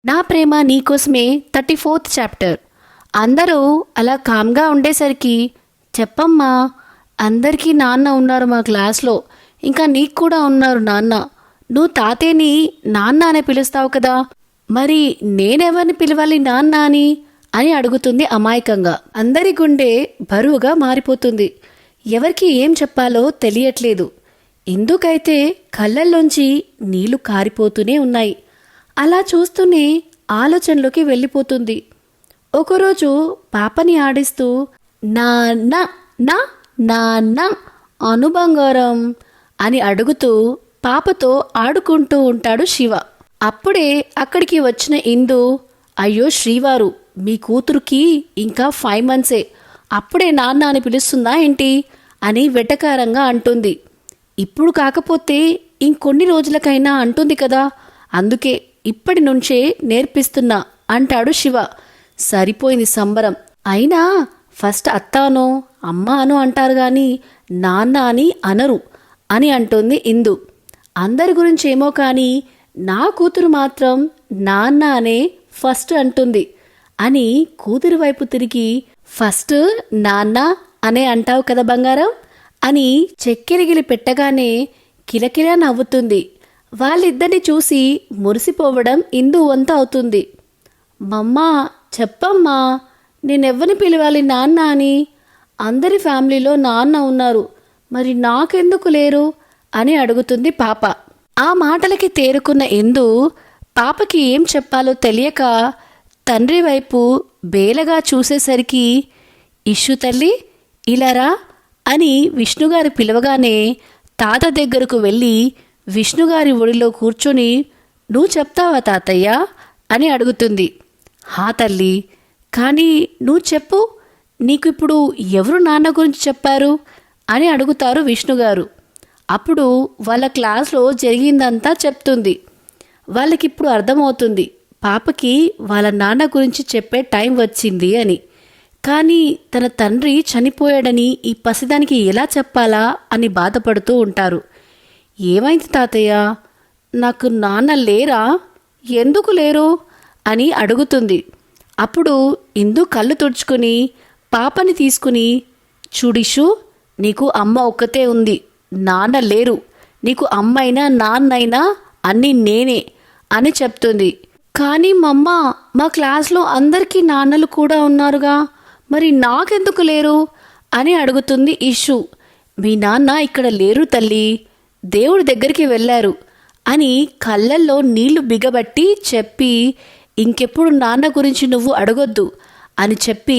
నా ప్రేమ నీకోసమే 34th chapter. అందరూ అలా కామ్గా ఉండేసరికి, చెప్పమ్మా, అందరికీ నాన్న ఉన్నారు మా క్లాస్లో, ఇంకా నీకు కూడా ఉన్నారు నాన్న. నువ్వు తాతయ్యని నాన్న అని పిలుస్తావు కదా, మరి నేనెవరిని పిలవాలి నాన్న అని అడుగుతుంది అమాయకంగా. అందరి గుండె బరువుగా మారిపోతుంది. ఎవరికి ఏం చెప్పాలో తెలియట్లేదు. ఎందుకైతే కళ్ళల్లోంచి నీళ్లు కారిపోతూనే ఉన్నాయి. అలా చూస్తూనే ఆలోచనలోకి వెళ్ళిపోతుంది. ఒకరోజు పాపని ఆడిస్తూ నాన్న నా నాన్న అను బంగారం అని అడుగుతూ పాపతో ఆడుకుంటూ ఉంటాడు శివ. అప్పుడే అక్కడికి వచ్చిన ఇందు, అయ్యో శ్రీవారు, మీ కూతురుకి ఇంకా 5 monthsే, అప్పుడే నాన్న అని పిలుస్తుందా ఏంటి అని వెటకారంగా అంటుంది. ఇప్పుడు కాకపోతే ఇంకొన్ని రోజులకైనా అంటుంది కదా, అందుకే ఇప్పటి నుంచే నేర్పిస్తున్నా అంటాడు శివ. సరిపోయింది సంబరం. అయినా ఫస్ట్ అత్తానో అమ్మానో అంటారు గాని నాన్న అని అనరు అని అంటుంది ఇందు. అందరి గురించి ఏమో కానీ నా కూతురు మాత్రం నాన్న అనే ఫస్ట్ అంటుంది అని కూతురు వైపు తిరిగి, ఫస్ట్ నాన్న అనే అంటావు కదా బంగారం అని చెక్కిలిగిలి పెట్టగానే కిలకిలా నవ్వుతుంది. వాళ్ళిద్దరిని చూసి మురిసిపోవడం ఇందు వంత అవుతుంది. మమ్మా చెప్పమ్మా, నేనెవ్వని పిలవాలి నాన్న అని? అందరి ఫ్యామిలీలో నాన్న ఉన్నారు, మరి నాకెందుకు లేరు అని అడుగుతుంది పాప. ఆ మాటలకి తేరుకున్న ఇందు పాపకి ఏం చెప్పాలో తెలియక తండ్రి వైపు బేలగా చూసేసరికి, ఇష్యూ తల్లి ఇలారా అని విష్ణుగారు పిలవగానే తాత దగ్గరకు వెళ్ళి విష్ణుగారి ఒడిలో కూర్చొని, నువ్వు చెప్తావా తాతయ్య అని అడుగుతుంది. హా తల్లి, కానీ నువ్వు చెప్పు, నీకు ఇప్పుడు ఎవరు నాన్న గురించి చెప్పారు అని అడుగుతారు విష్ణుగారు. అప్పుడు వాళ్ళ క్లాస్లో జరిగిందంతా చెప్తుంది. వాళ్ళకిప్పుడు అర్థమవుతుంది పాపకి వాళ్ళ నాన్న గురించి చెప్పే టైం వచ్చింది అని. కానీ తన తండ్రి చనిపోయాడని ఈ పసిదానికి ఎలా చెప్పాలా అని బాధపడుతూ ఉంటారు. ఏమైంది తాతయ్య, నాకు నాన్న లేరా, ఎందుకు లేరు అని అడుగుతుంది. అప్పుడు ఇందు కళ్ళు తుడుచుకుని పాపని తీసుకుని, చూడిషు, నీకు అమ్మ ఒక్కతే ఉంది, నాన్న లేరు, నీకు అమ్మైనా నాన్నైనా అన్నీ నేనే అని చెప్తుంది. కానీ మమ్మ, మా క్లాస్లో అందరికీ నాన్నలు కూడా ఉన్నారుగా, మరి నాకెందుకు లేరు అని అడుగుతుంది ఇషు. మీ నాన్న ఇక్కడ లేరు తల్లి, దేవుడి దగ్గరికి వెళ్ళారు అని కళ్ళల్లో నీళ్లు బిగబట్టి చెప్పి, ఇంకెప్పుడు నాన్న గురించి నువ్వు అడగొద్దు అని చెప్పి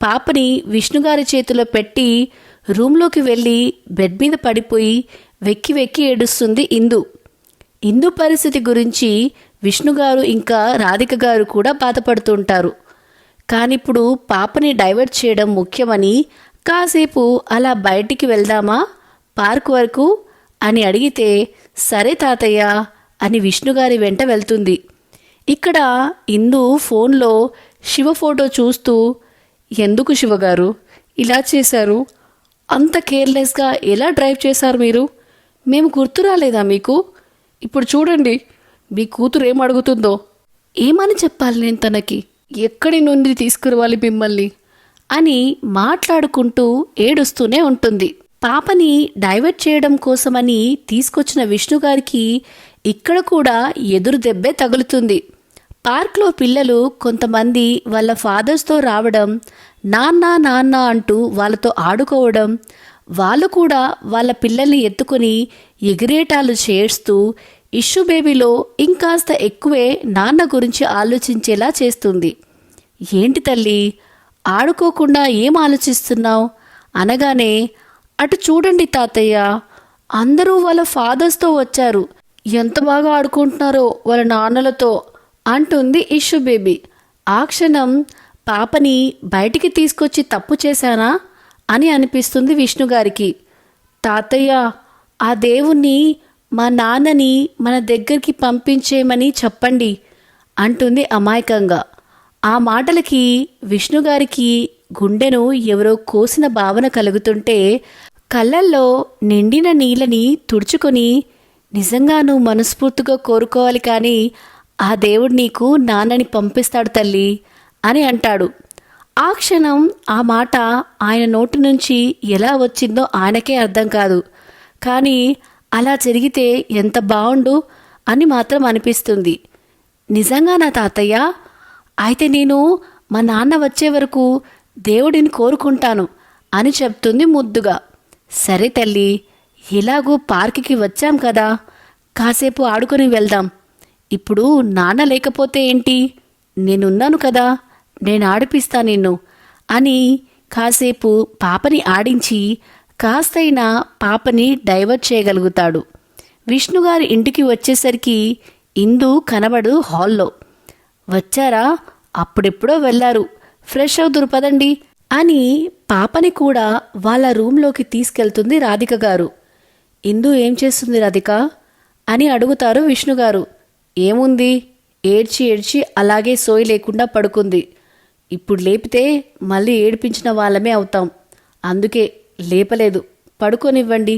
పాపని విష్ణుగారి చేతిలో పెట్టి రూమ్లోకి వెళ్ళి బెడ్ మీద పడిపోయి వెక్కి వెక్కి ఏడుస్తుంది ఇందు. ఇందు పరిస్థితి గురించి విష్ణుగారు ఇంకా రాధిక గారు కూడా బాధపడుతుంటారు. కానిప్పుడు పాపని డైవర్ట్ చేయడం ముఖ్యమని కాసేపు అలా బయటికి వెళ్దామా పార్క్ వరకు అని అడిగితే, సరే తాతయ్య అని విష్ణుగారి వెంట వెళ్తుంది. ఇక్కడ ఇందు ఫోన్లో శివ ఫోటో చూస్తూ, ఎందుకు శివగారు ఇలా చేశారు, అంత కేర్లెస్గా ఎలా డ్రైవ్ చేశారు మీరు, మేము గుర్తు రాలేదా మీకు? ఇప్పుడు చూడండి మీ కూతురు ఏం అడుగుతుందో, ఏమని చెప్పాలి నేను తనకి, ఎక్కడి నుండి తీసుకురావాలి మిమ్మల్ని అని మాట్లాడుకుంటూ ఏడుస్తూనే ఉంటుంది. పాపని డైవర్ట్ చేయడం కోసమని తీసుకొచ్చిన విష్ణుగారికి ఇక్కడ కూడా ఎదురు దెబ్బే తగులుతుంది. పార్క్లో పిల్లలు కొంతమంది వాళ్ళ ఫాదర్స్తో రావడం, నాన్న నాన్న అంటూ వాళ్ళతో ఆడుకోవడం, వాళ్ళు కూడా వాళ్ళ పిల్లల్ని ఎత్తుకుని ఎగిరేటాలు చేస్తూ ఇష్యూ బేబీలో ఇంకాస్త ఎక్కువే నాన్న గురించి ఆలోచించేలా చేస్తుంది. ఏంటి తల్లి, ఆడుకోకుండా ఏం ఆలోచిస్తున్నావు అనగానే, అటు చూడండి తాతయ్య, అందరూ వాళ్ళ ఫాదర్స్తో వచ్చారు, ఎంత బాగా ఆడుకుంటున్నారో వాళ్ళ నాన్నలతో అంటుంది ఇష్యూ బేబీ. ఆ క్షణం పాపని బయటికి తీసుకొచ్చి తప్పు చేశానా అని అనిపిస్తుంది విష్ణుగారికి. తాతయ్య, ఆ దేవుణ్ణి మా నాన్నని మన దగ్గరికి పంపించేయమని చెప్పండి అంటుంది అమాయకంగా. ఆ మాటలకి విష్ణుగారికి గుండెను ఎవరో కోసిన భావన కలుగుతుంటే కళ్ళల్లో నిండిన నీళ్ళని తుడుచుకొని, నిజంగా నువ్వు మనస్ఫూర్తిగా కోరుకోవాలి కానీ ఆ దేవుడు నీకు నాన్నని పంపిస్తాడు తల్లి అని అంటాడు. ఆ క్షణం ఆ మాట ఆయన నోటి నుంచి ఎలా వచ్చిందో ఆయనకే అర్థం కాదు. కానీ అలా జరిగితే ఎంత బావుండు అని మాత్రం అనిపిస్తుంది. నిజంగా నా తాతయ్య, అయితే నేను మా నాన్న వచ్చే వరకు దేవుడిని కోరుకుంటాను అని చెప్తుంది ముద్దుగా. సరే తల్లి, ఎలాగూ పార్కుకి వచ్చాం కదా, కాసేపు ఆడుకొని వెళ్దాం. ఇప్పుడు నాన్న లేకపోతే ఏంటి, నేనున్నాను కదా, నేను ఆడిపిస్తా నిన్ను అని కాసేపు పాపని ఆడించి కాస్తైనా పాపని డైవర్ట్ చేయగలుగుతాడు. విష్ణుగారి ఇంటికి వచ్చేసరికి ఇందు కనబడు హాల్లో. వచ్చారా, అప్పుడెప్పుడో వెళ్ళారు, ఫ్రెష్ అవుతురు పదండి అని పాపని కూడా వాళ్ళ రూంలోకి తీసుకెళ్తుంది రాధిక గారు. ఇందు ఏం చేస్తుంది రాధిక అని అడుగుతారు విష్ణుగారు. ఏముంది, ఏడ్చి ఏడ్చి అలాగే సోయి లేకుండా పడుకుంది. ఇప్పుడు లేపితే మళ్ళీ ఏడిపించిన వాళ్ళమే అవుతాం, అందుకే లేపలేదు, పడుకోనివ్వండి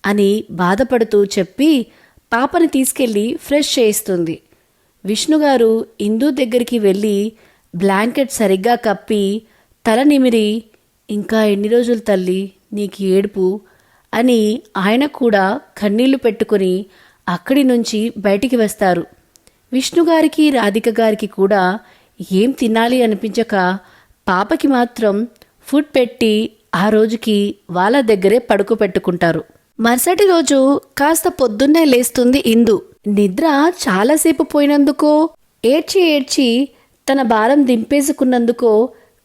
అని బాధపడుతూ చెప్పి పాపని తీసుకెళ్ళి ఫ్రెష్ చేయిస్తుంది. విష్ణుగారు ఇందు దగ్గరికి వెళ్ళి బ్లాంకెట్ సరిగ్గా కప్పి తల నిమిరి, ఇంకా ఎన్ని రోజులు తల్లి నీకు ఏడుపు అని ఆయన కూడా కన్నీళ్లు పెట్టుకుని అక్కడి నుంచి బయటికి వస్తారు. విష్ణుగారికి రాధిక గారికి కూడా ఏం తినాలి అనిపించక పాపకి మాత్రం ఫుడ్ పెట్టి ఆ రోజుకి వాళ్ళ దగ్గరే పడుకోబెట్టుకుంటారు. మరుసటి రోజు కాస్త పొద్దున్నే లేస్తుంది ఇందు. నిద్ర చాలాసేపు పోయినందుకో, ఏడ్చి ఏడ్చి తన భారం దింపేసుకున్నందుకో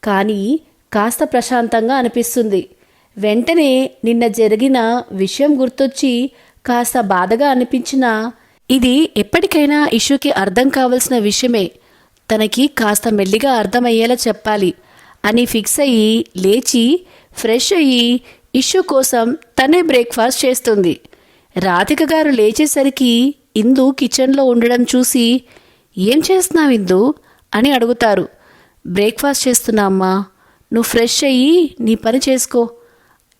కానీ కాస్త ప్రశాంతంగా అనిపిస్తుంది. వెంటనే నిన్న జరిగిన విషయం గుర్తొచ్చి కాస్త బాధగా అనిపించినా ఇది ఎప్పటికైనా ఇష్యూకి అర్థం కావలసిన విషయమే, తనకి కాస్త మెల్లిగా అర్థమయ్యేలా చెప్పాలి అని ఫిక్స్ అయ్యి లేచి ఫ్రెష్ అయ్యి ఇష్యూ కోసం తనే బ్రేక్ఫాస్ట్ చేస్తుంది. రాధిక గారు లేచేసరికి ఇందు కిచెన్లో ఉండడం చూసి, ఏం చేస్తున్నావు ఇందు అని అడుగుతారు. బ్రేక్ఫాస్ట్ చేస్తున్నా అమ్మా, నువ్వు ఫ్రెష్ అయ్యి నీ పని చేసుకో,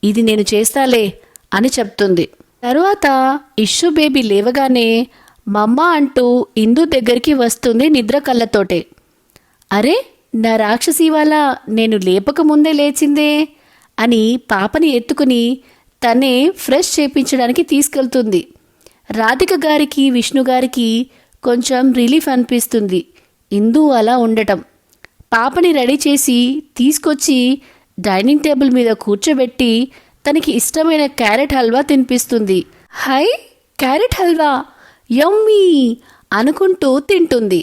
ఇది నేను చేస్తాలే అని చెప్తుంది. తరువాత ఇష్యూ బేబీ లేవగానే మమ్మ అంటూ ఇందు దగ్గరికి వస్తుంది నిద్ర కళ్ళతోటే. అరే, నా రాక్షసి వాళ్ళ నేను లేపకముందే లేచిందే అని పాపని ఎత్తుకుని తనే ఫ్రెష్ చేయించడానికి తీసుకెళ్తుంది. రాధిక గారికి విష్ణుగారికి కొంచెం రిలీఫ్ అనిపిస్తుంది ఇందు అలా ఉండటం. పాపని రెడీ చేసి తీసుకొచ్చి డైనింగ్ టేబుల్ మీద కూర్చోబెట్టి తనకి ఇష్టమైన క్యారెట్ హల్వా తినిపిస్తుంది. హై, క్యారెట్ హల్వా యమ్మీ అనుకుంటూ తింటుంది.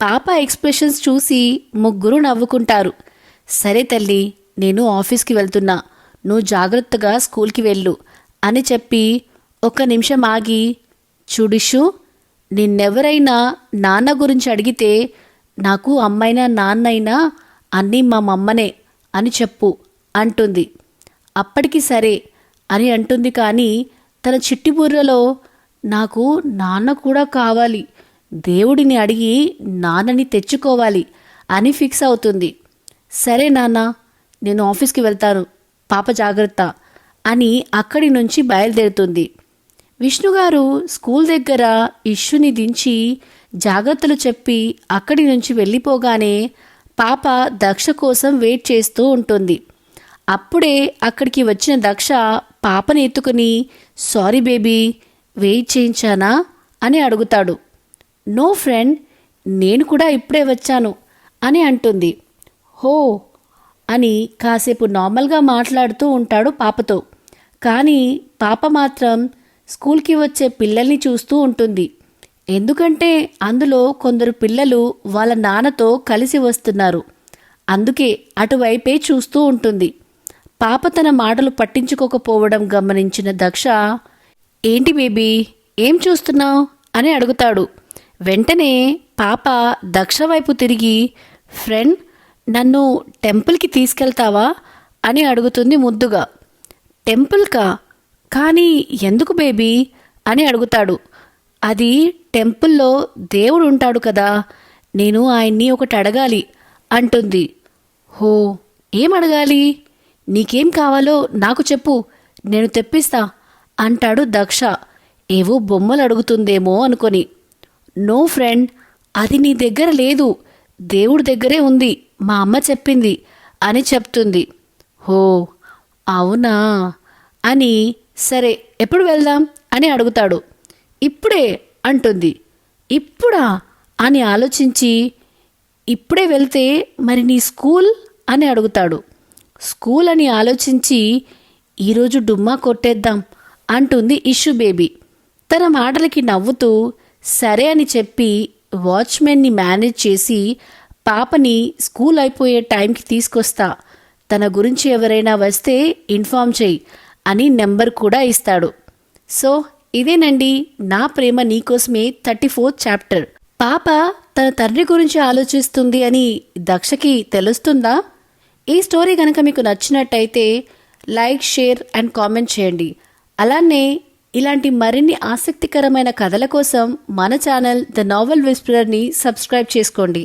పాప ఎక్స్ప్రెషన్స్ చూసి ముగ్గురు నవ్వుకుంటారు. సరే తల్లి, నేను ఆఫీస్కి వెళ్తున్నా, నువ్వు జాగ్రత్తగా స్కూల్కి వెళ్ళు అని చెప్పి ఒక్క నిమిషం ఆగి, చూడిషు, నిన్నెవరైనా నాన్న గురించి అడిగితే నాకు అమ్మైనా నాన్నైనా అన్నీ మా మమ్మనే అని చెప్పు అంటుంది. అప్పటికి సరే అని అంటుంది. కానీ తన చిట్టి బుర్రలో నాకు నాన్న కూడా కావాలి, దేవుడిని అడిగి నాన్నని తెచ్చుకోవాలి అని ఫిక్స్ అవుతుంది. సరే నాన్న, నేను ఆఫీస్కి వెళ్తాను, పాప జాగ్రత్త అని అక్కడి నుంచి బయలుదేరుతుంది. విష్ణుగారు స్కూల్ దగ్గర ఇష్యూని దించి జాగ్రత్తలు చెప్పి అక్కడి నుంచి వెళ్ళిపోగానే పాప దక్ష కోసం వెయిట్ చేస్తూ ఉంటుంది. అప్పుడే అక్కడికి వచ్చిన దక్ష పాపని ఎత్తుకుని, సారీ బేబీ, వెయిట్ చేయించానా అని అడుగుతాడు. నో ఫ్రెండ్, నేను కూడా ఇప్పుడే వచ్చాను అని అంటుంది. హో అని కాసేపు నార్మల్గా మాట్లాడుతూ ఉంటాడు పాపతో. కానీ పాప మాత్రం స్కూల్కి వచ్చే పిల్లల్ని చూస్తూ ఉంటుంది. ఎందుకంటే అందులో కొందరు పిల్లలు వాళ్ళ నాన్నతో కలిసి వస్తున్నారు. అందుకే అటువైపే చూస్తూ ఉంటుంది. పాప తన మాటలు పట్టించుకోకపోవడం గమనించిన దక్ష, ఏంటి బేబీ, ఏం చూస్తున్నావు అని అడుగుతాడు. వెంటనే పాప దక్ష వైపు తిరిగి, ఫ్రెండ్, నన్ను టెంపుల్కి తీసుకెళ్తావా అని అడుగుతుంది ముద్దుగా. టెంపుల్కా? కానీ ఎందుకు బేబీ అని అడుగుతాడు. అది టెంపుల్లో దేవుడు ఉంటాడు కదా, నేను ఆయన్ని ఒకటి అడగాలి అంటుంది. హో, ఏం అడగాలి? నీకేం కావాలో నాకు చెప్పు, నేను తెప్పిస్తా అంటాడు దక్ష, ఏవో బొమ్మలు అడుగుతుందేమో అనుకొని. నో ఫ్రెండ్, అది నీ దగ్గర లేదు, దేవుడి దగ్గరే ఉంది, మా అమ్మ చెప్పింది అని చెప్తుంది. హో అవునా అని, సరే ఎప్పుడు వెళ్దాం అని అడుగుతాడు. ఇప్పుడే అంటుంది. ఇప్పుడా అని ఆలోచించి, ఇప్పుడే వెళ్తే మరి నీ స్కూల్ అని అడుగుతాడు. స్కూల్ అని ఆలోచించి, ఈరోజు డుమ్మా కొట్టేద్దాం అంటుంది ఇష్యూ బేబీ. తన మాటలకి నవ్వుతూ సరే అని చెప్పి వాచ్మెన్ని మేనేజ్ చేసి పాపని స్కూల్ అయిపోయే టైంకి తీసుకొస్తా, తన గురించి ఎవరైనా వస్తే ఇన్ఫామ్ చేయి అని నెంబర్ కూడా ఇస్తాడు. సో ఇదేనండి నా ప్రేమ నీకోసమే 34th చాప్టర్. పాప తన తండ్రి గురించి ఆలోచిస్తుంది అని దక్షకి తెలుస్తుందా? ఈ స్టోరీ కనుక మీకు నచ్చినట్టయితే లైక్, షేర్ అండ్ కామెంట్ చేయండి. అలానే ఇలాంటి మరిన్ని ఆసక్తికరమైన కథల కోసం మన ఛానల్ ద నావెల్ విస్పరర్ని సబ్స్క్రైబ్ చేసుకోండి.